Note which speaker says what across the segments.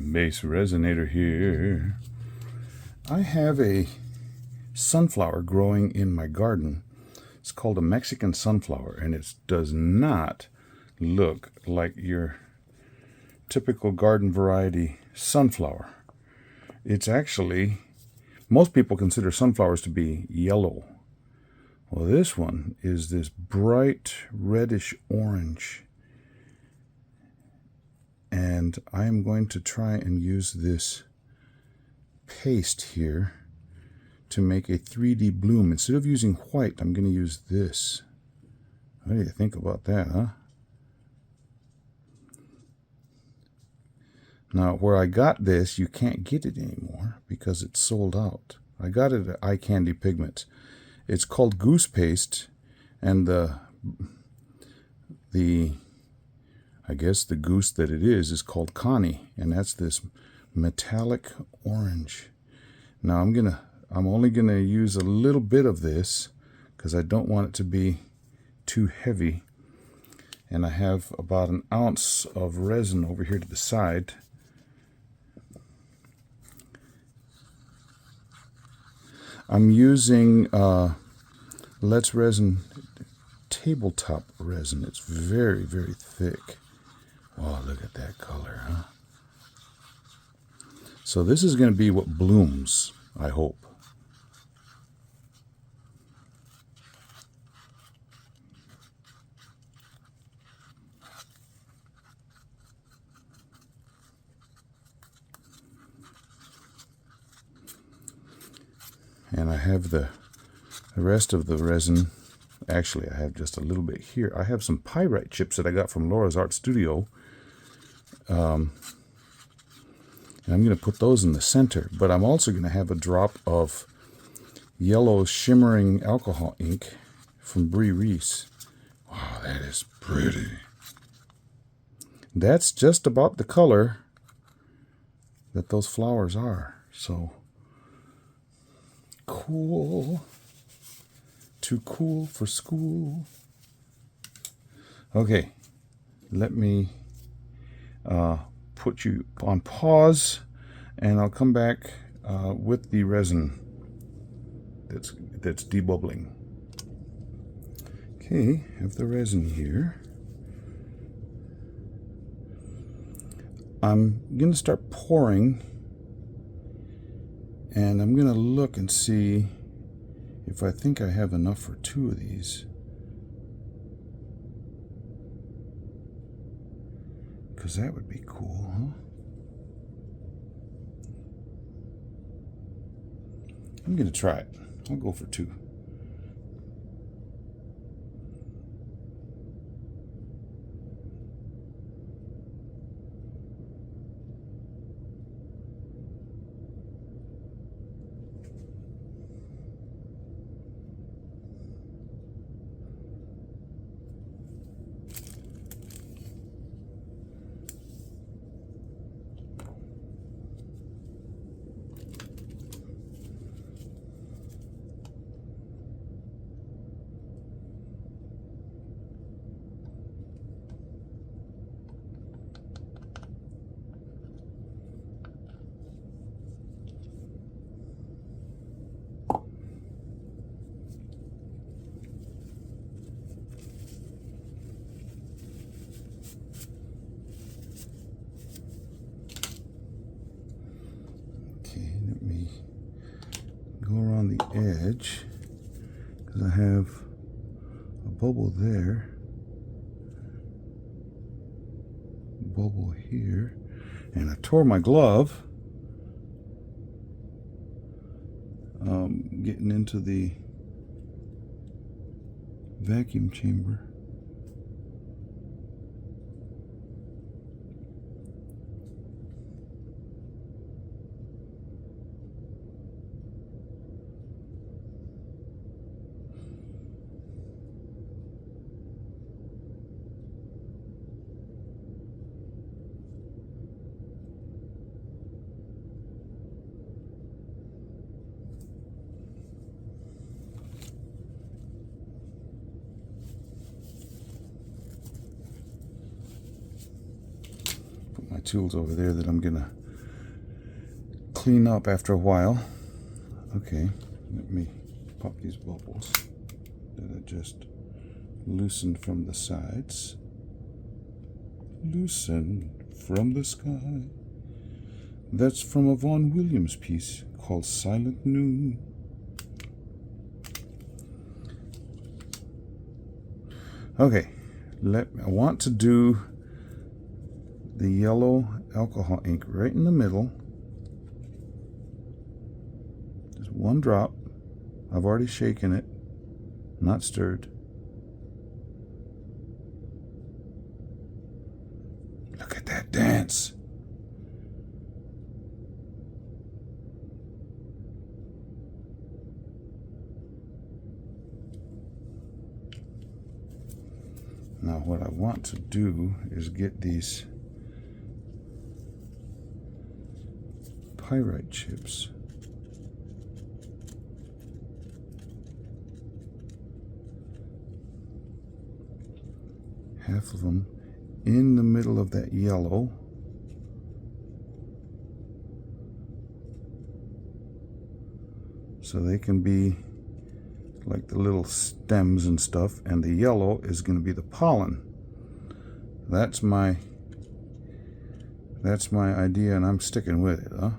Speaker 1: BassResinator here. I have a sunflower growing in my garden. It's called a Mexican sunflower, and it does not look like your typical garden variety sunflower. It's actually, most people consider sunflowers to be yellow. Well, this one is this bright reddish orange. And I am going to try and use this paste here to make a 3D bloom. Instead of using white, I'm going to use this. What do you think about that, huh? Now, where I got this, you can't get it anymore because it's sold out. I got it at Eye Candy Pigments. It's called Goose Paste, and I guess the goose that it is called Connie, and that's this metallic orange. Now I'm only gonna use a little bit of this because I don't want it to be too heavy. And I have about an ounce of resin over here to the side. I'm using Let's Resin tabletop resin. It's very, very thick. Oh, look at that color, huh? So this is going to be what blooms, I hope. And I have the rest of the resin. Actually, I have just a little bit here. I have some pyrite chips that I got from Laura's Art Studio. And I'm going to put those in the center. But I'm also going to have a drop of yellow shimmering alcohol ink from Brie Reese. Wow, that is pretty. That's just about the color that those flowers are. So cool. Too cool for school. Okay, let me put you on pause, and I'll come back with the resin that's debubbling. Okay, have the resin here. I'm going to start pouring, and I'm going to look and see if I think I have enough for 2 of these. Because that would be cool, huh? I'm going to try it. I'll go for 2. Let me go around the edge because I have a bubble there, bubble here, and I tore my glove getting into the vacuum chamber. tools over there that I'm gonna clean up after a while. Okay, let me pop these bubbles that I just loosened from the sides. Loosen from the sky. That's from a Vaughan Williams piece called Silent Noon. Okay, I want to do the yellow alcohol ink right in the middle. Just one drop. I've already shaken it, not stirred. Look at that dance. Now what I want to do is get these pyrite chips. Half of them in the middle of that yellow. So they can be like the little stems and stuff, and the yellow is going to be the pollen. That's my idea, and I'm sticking with it, huh?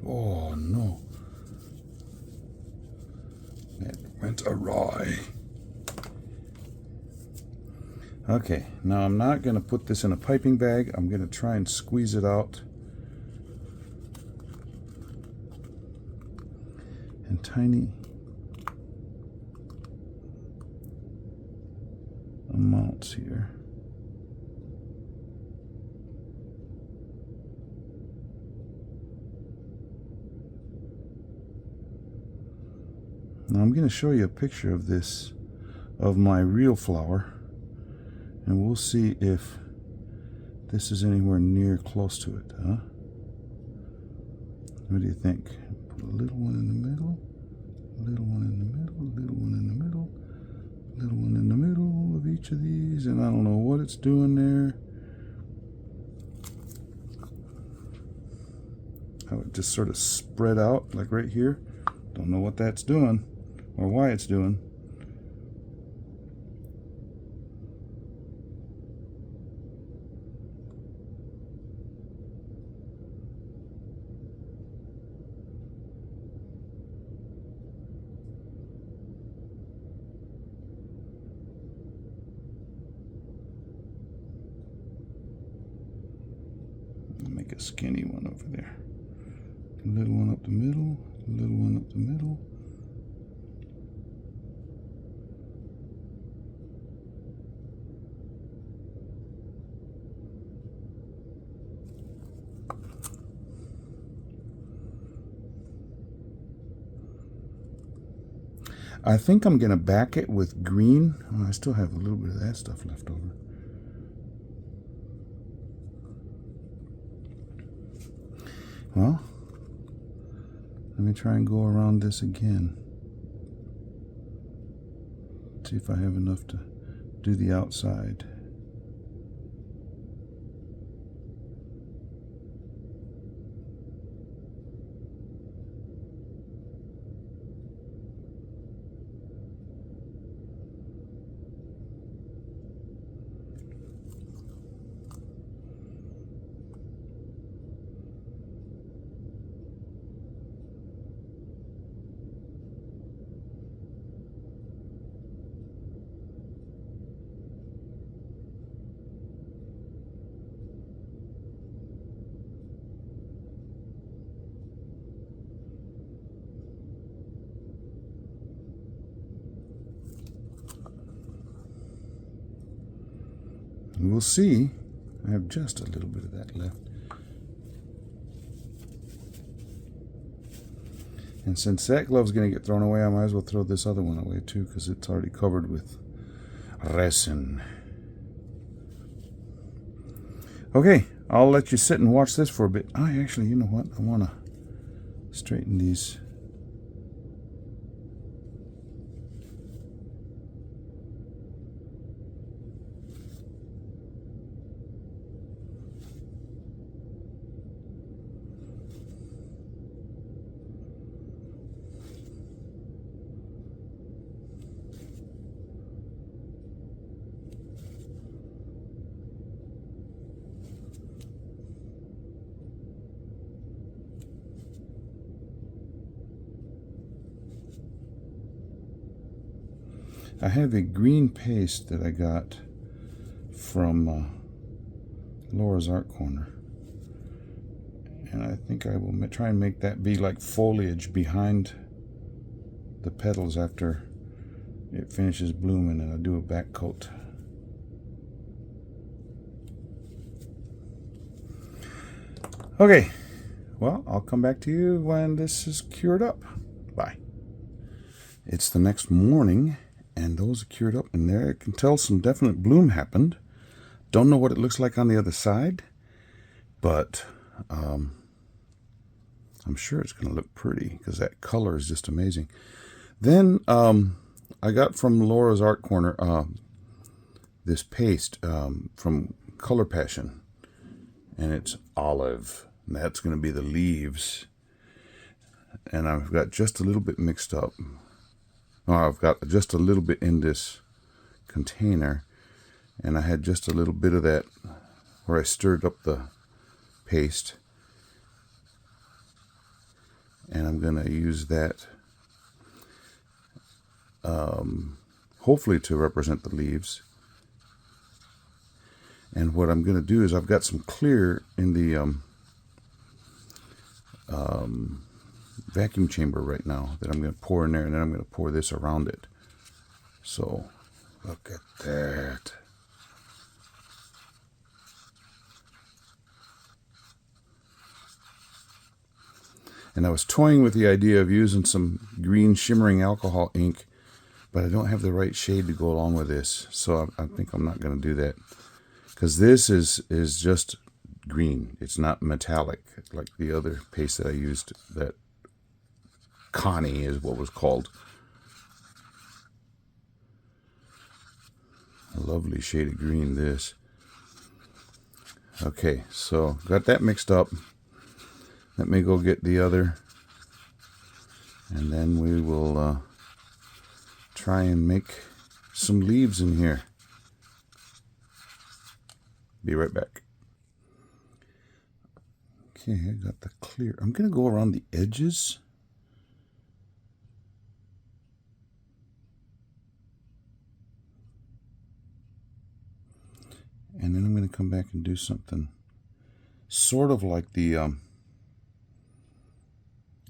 Speaker 1: Oh no, it went awry. Okay, now I'm not going to put this in a piping bag. I'm going to try and squeeze it out in tiny amounts here. Now I'm going to show you a picture of this, of my real flower, and we'll see if this is anywhere near close to it, huh? What do you think? Put a little one in the middle, a little one in the middle, a little one in the middle, a little one in the middle of each of these, and I don't know what it's doing there. How it just sort of spread out, like right here. Don't know what that's doing or why it's doing. Make a skinny one over there. A little one up the middle, a little one up the middle. I think I'm going to back it with green. Oh, I still have a little bit of that stuff left over. Well, let me try and go around this again. See if I have enough to do the outside. We'll see. I have just a little bit of that left. And since that glove's going to get thrown away, I might as well throw this other one away too, because it's already covered with resin. Okay, I'll let you sit and watch this for a bit. Actually, you know what? I want to straighten these. I have a green paste that I got from Laura's Art Corner, and I think I will try and make that be like foliage behind the petals after it finishes blooming, and I'll do a back coat. Okay, well, I'll come back to you when this is cured up. Bye. It's the next morning, and those are cured up, and there I can tell some definite bloom happened. Don't know what it looks like on the other side, but I'm sure it's going to look pretty because that color is just amazing. Then I got from Laura's Art Corner this paste from Color Passion, and it's olive, and that's going to be the leaves. And I've got just a little bit mixed up. I've got just a little bit in this container, and I had just a little bit of that where I stirred up the paste, and I'm going to use that hopefully to represent the leaves. And what I'm going to do is I've got some clear in the vacuum chamber right now that I'm going to pour in there, and then I'm going to pour this around it. So look at that. And I was toying with the idea of using some green shimmering alcohol ink, but I don't have the right shade to go along with this, so I think I'm not going to do that, because this is just green. It's not metallic like the other paste that I used, that Connie is what was called. A lovely shade of green, this. Okay, so got that mixed up. Let me go get the other, and then we will try and make some leaves in here. Be right back. Okay, I got the clear. I'm going to go around the edges. And then I'm going to come back and do something sort of like the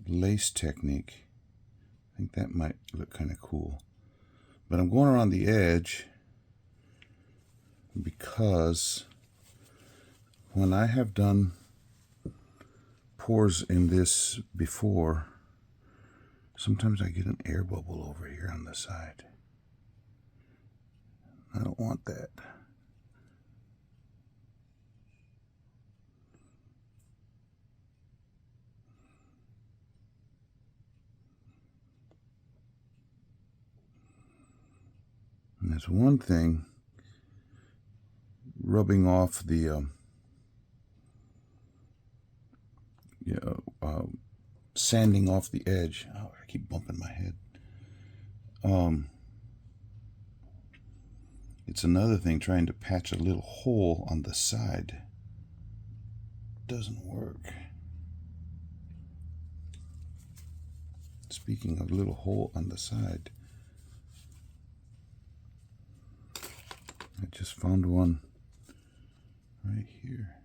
Speaker 1: lace technique. I think that might look kind of cool. But I'm going around the edge because when I have done pours in this before, sometimes I get an air bubble over here on the side. I don't want that. And that's one thing, rubbing off the sanding off the edge. Oh, I keep bumping my head. It's another thing trying to patch a little hole on the side. Doesn't work. Speaking of little hole on the side, I just found one right here.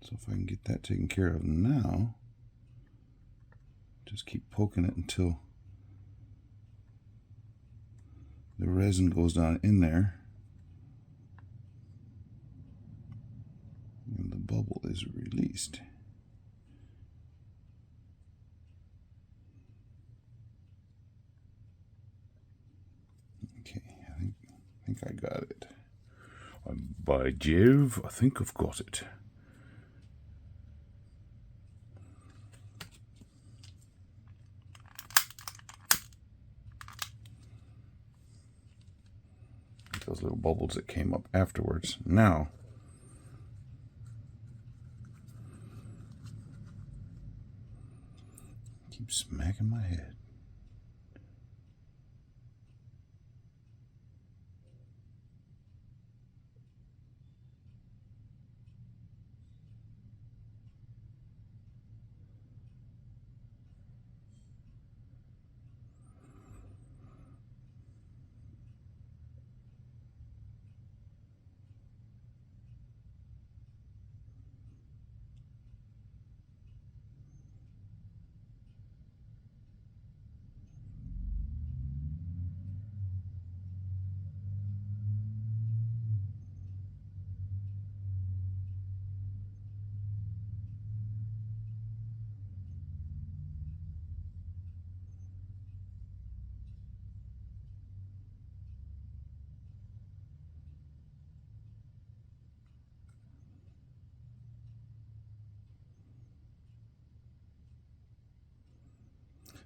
Speaker 1: So if I can get that taken care of now, just keep poking it until the resin goes down in there, and the bubble is released. Okay, I think I got it. By Jove, I think I've got it. Those little bubbles that came up afterwards. Now, keep smacking my head.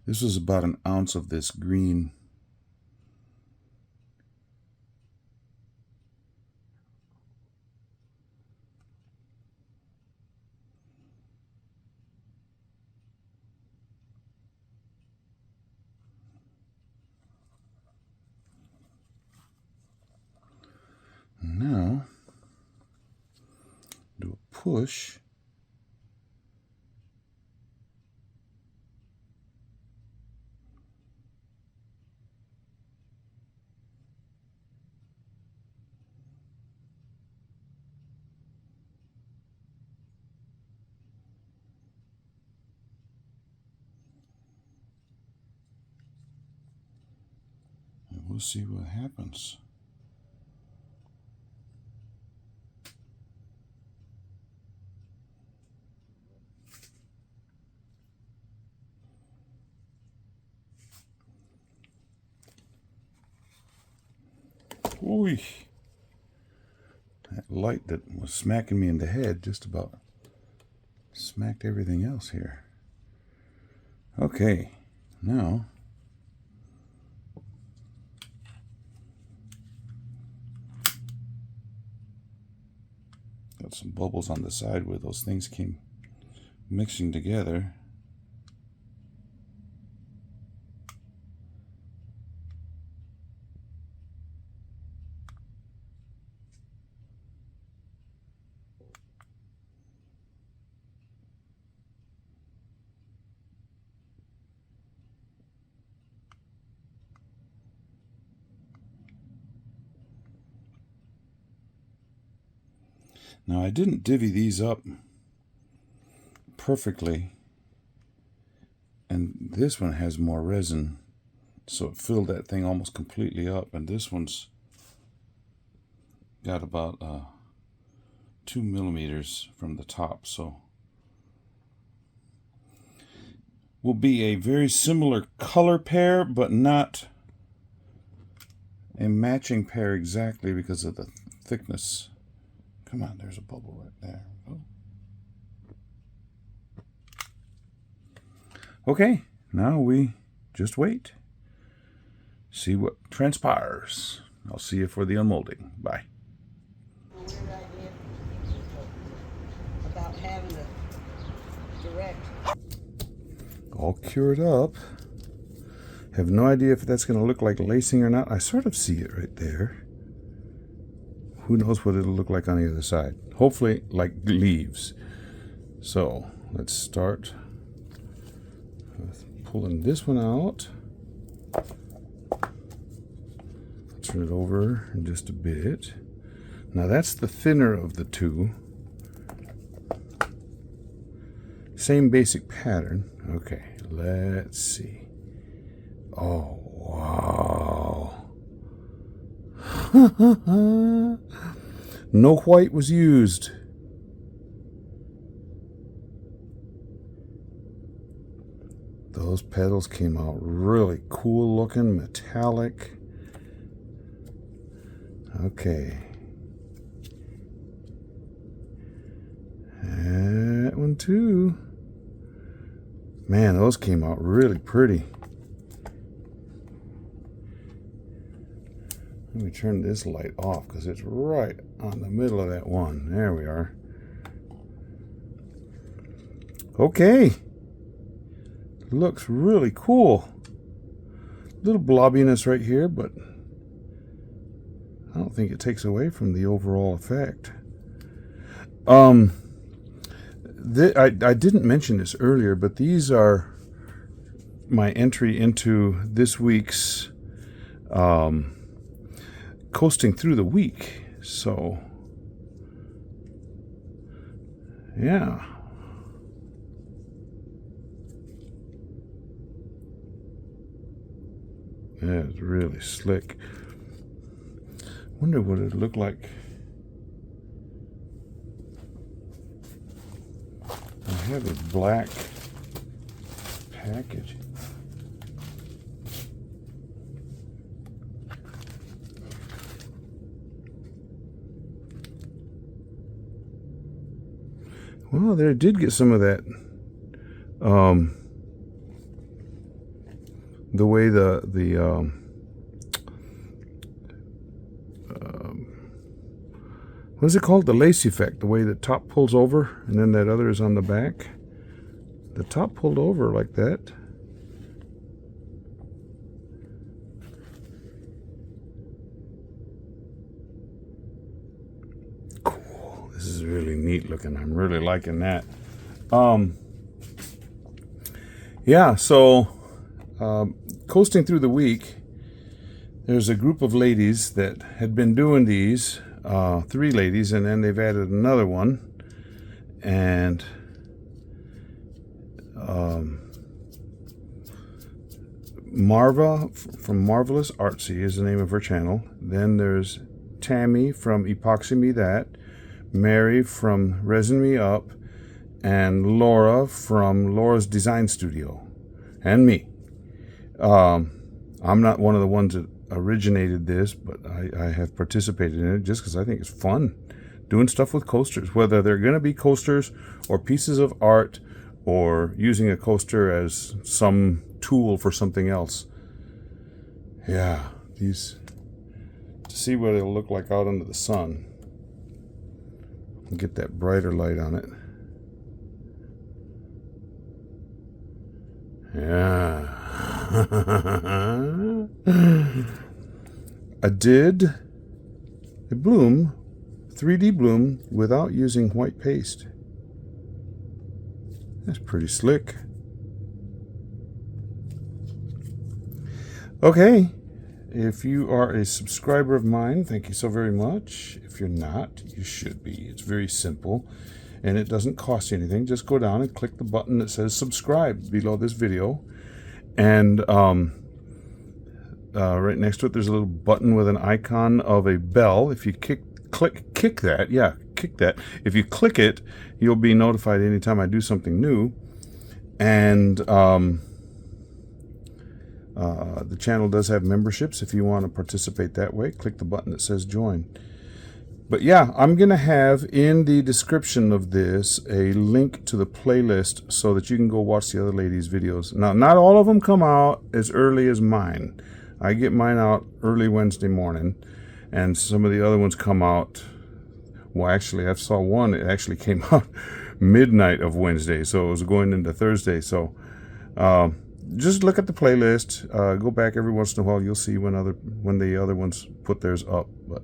Speaker 1: This was about an ounce of this green. Now, do a push. And we'll see what happens. Ooh, that light that was smacking me in the head just about smacked everything else here. Okay, now got some bubbles on the side where those things came mixing together. Now I didn't divvy these up perfectly, and this one has more resin, so it filled that thing almost completely up, and this one's got about 2 millimeters from the top, so will be a very similar color pair, but not a matching pair exactly because of the thickness. Come on, there's a bubble right there. Oh. Okay, now we just wait. See what transpires. I'll see you for the unmolding. Bye.
Speaker 2: Weird idea about having a direct.
Speaker 1: All cured up. Have no idea if that's going to look like lacing or not. I sort of see it right there. Who knows what it'll look like on the other side. Hopefully like leaves. So let's start with pulling this one out. Turn it over in just a bit. Now that's the thinner of the two. Same basic pattern. Okay, let's see. Oh, wow. No white was used. Those petals came out really cool looking, metallic. Okay. That one too. Man, those came out really pretty. Let me turn this light off because it's right on the middle of that one. There we are. Okay. Looks really cool. Little blobbiness right here, but I don't think it takes away from the overall effect. I didn't mention this earlier, but these are my entry into this week's coasting through the week. So, yeah. That's really slick. Wonder what it'd look like. I have a black package. Well, there did get some of that. The way what is it called? The lace effect. The way the top pulls over and then that other is on the back. The top pulled over like that. Cool. This is really neat looking. I'm really liking that. Yeah, so coasting through the week, there's a group of ladies that had been doing these, 3 ladies, and then they've added another one. And Marva from Marvelous Artsy is the name of her channel. Then there's Tammy from Epoxy Me That, Mary from Resin Me Up, and Laura from Laura's Design Studio, and me. I'm not one of the ones that originated this, but I have participated in it just because I think it's fun doing stuff with coasters, whether they're going to be coasters or pieces of art or using a coaster as some tool for something else. Yeah, these, to see what it'll look like out under the sun. Get that brighter light on it. Yeah. I did a bloom, 3D bloom, without using white paste. That's pretty slick. Okay, if you are a subscriber of mine, thank you so very much. If you're not, you should be. It's very simple, and it doesn't cost you anything. Just go down and click the button that says subscribe below this video, and right next to it there's a little button with an icon of a bell. If you kick that. If you click it, you'll be notified anytime I do something new. And the channel does have memberships. If you want to participate that way, click the button that says join. But yeah, I'm going to have in the description of this a link to the playlist so that you can go watch the other ladies' videos. Now, not all of them come out as early as mine. I get mine out early Wednesday morning, and some of the other ones come out, well, actually, I saw one, it actually came out midnight of Wednesday, so it was going into Thursday. So just look at the playlist, go back every once in a while, you'll see when the other ones put theirs up. But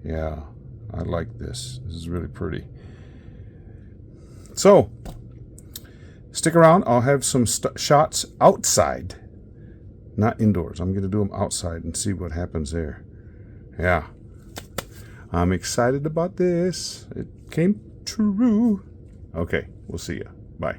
Speaker 1: yeah, I like this. This is really pretty. So stick around. I'll have some shots outside, not indoors. I'm going to do them outside and see what happens there. Yeah, I'm excited about this. It came true. Okay, we'll see ya. Bye.